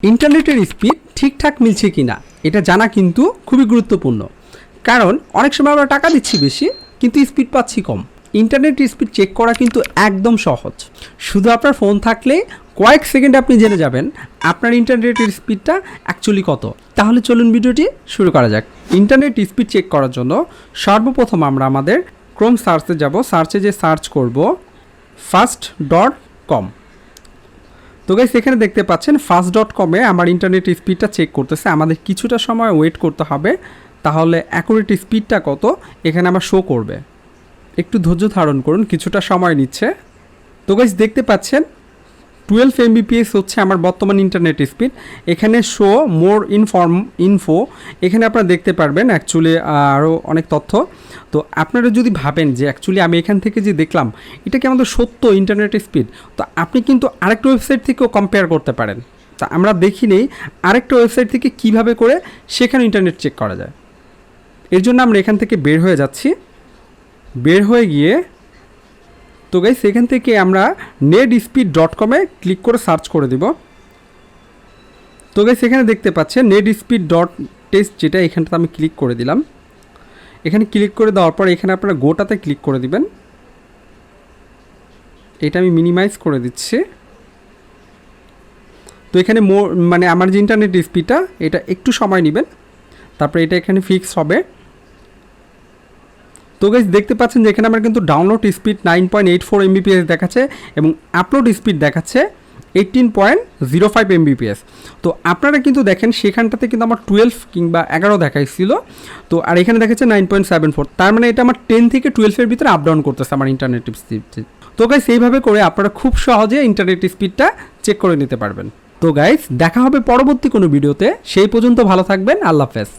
ইন্টারনেটের স্পিড ঠিকঠাক মিলছে কিনা এটা জানা কিন্তু খুবই গুরুত্বপূর্ণ, কারণ অনেক সময় আমরা টাকা দিচ্ছি বেশি কিন্তু স্পিড পাচ্ছি কম। ইন্টারনেটের স্পিড চেক করা কিন্তু একদম সহজ। শুধু আপনার ফোন থাকলে কয়েক সেকেন্ডে আপনি জেনে যাবেন আপনার ইন্টারনেটের স্পিডটা অ্যাকচুয়ালি কত। তাহলে চলুন ভিডিওটি শুরু করা যাক। ইন্টারনেট স্পিড চেক করার জন্য সর্বপ্রথম আমরা আমাদের ক্রোম সার্চে যাব। সার্চে যে সার্চ করব fast.com। তো গাইস এখানে দেখতে পাচ্ছেন fast.com-এ আমার ইন্টারনেট স্পিডটা চেক করতেছে। আমাদের কিছুটা সময় ওয়েট করতে হবে, তাহলে অ্যাকুরেট স্পিডটা কত এখানে আমার শো করবে। একটু ধৈর্য ধারণ করুন, কিছুটা সময় নিচ্ছে। তো গাইস দেখতে পাচ্ছেন 12 Mbps হচ্ছে আমার বর্তমান ইন্টারনেট স্পিড। এখানে শো মোর ইনফো এখানে আপনারা দেখতে পারবেন অ্যাকচুয়ালি আরও অনেক তথ্য। তো আপনারা যদি ভাবেন যে অ্যাকচুয়ালি আমি এখান থেকে যে দেখলাম এটা কি আমাদের সত্য ইন্টারনেট স্পিড, তো আপনি কিন্তু আরেকটা ওয়েবসাইট থেকেও কম্পেয়ার করতে পারেন। তা আমরা দেখি নেই আরেকটা ওয়েবসাইট থেকে কিভাবে করে সেখানে ইন্টারনেট চেক করা যায়। এর জন্য আমরা এখান থেকে বের হয়ে যাচ্ছি। বের হয়ে গিয়ে তো গাইস এখান থেকে আমরা netspeed.com-এ ক্লিক করে সার্চ করে দিব। তো গাইস এখানে দেখতে পাচ্ছেন netspeed.test, যেটা এখানটাতে আমি ক্লিক করে দিলাম। এখানে ক্লিক করে দেওয়ার পর এখানে আপনারা গোটাতে ক্লিক করে দিবেন। এটা আমি মিনিমাইজ করে দিচ্ছি। তো এখানে মানে আমার যে ইন্টারনেট স্পিডটা এটা একটু সময় নেবেন, তারপরে এটা এখানে ফিক্স হবে। তো গাইস দেখতে পাচ্ছেন যে এখানে আমার কিন্তু ডাউনলোড স্পিড 9.84 Mbps দেখাচ্ছে এবং আপলোড স্পিড দেখাচ্ছে 18.05 Mbps। তো আপনারা কিন্তু দেখেন সেখানটাতে কিন্তু আমার 12 কিংবা 11 দেখাইছিল, তো আর এখানে দেখাচ্ছে 9.74। তার মানে এটা আমার 10 থেকে 12-এর ভিতরে আপ ডাউন করতেছে আমার ইন্টারনেট স্পিড। তো গাইস এইভাবে করে আপনারা খুব সহজে ইন্টারনেট স্পিডটা চেক করে নিতে পারবেন। তো গাইস দেখা হবে পরবর্তী কোনো ভিডিওতে, সেই পর্যন্ত ভালো থাকবেন, আল্লাহ হাফেজ।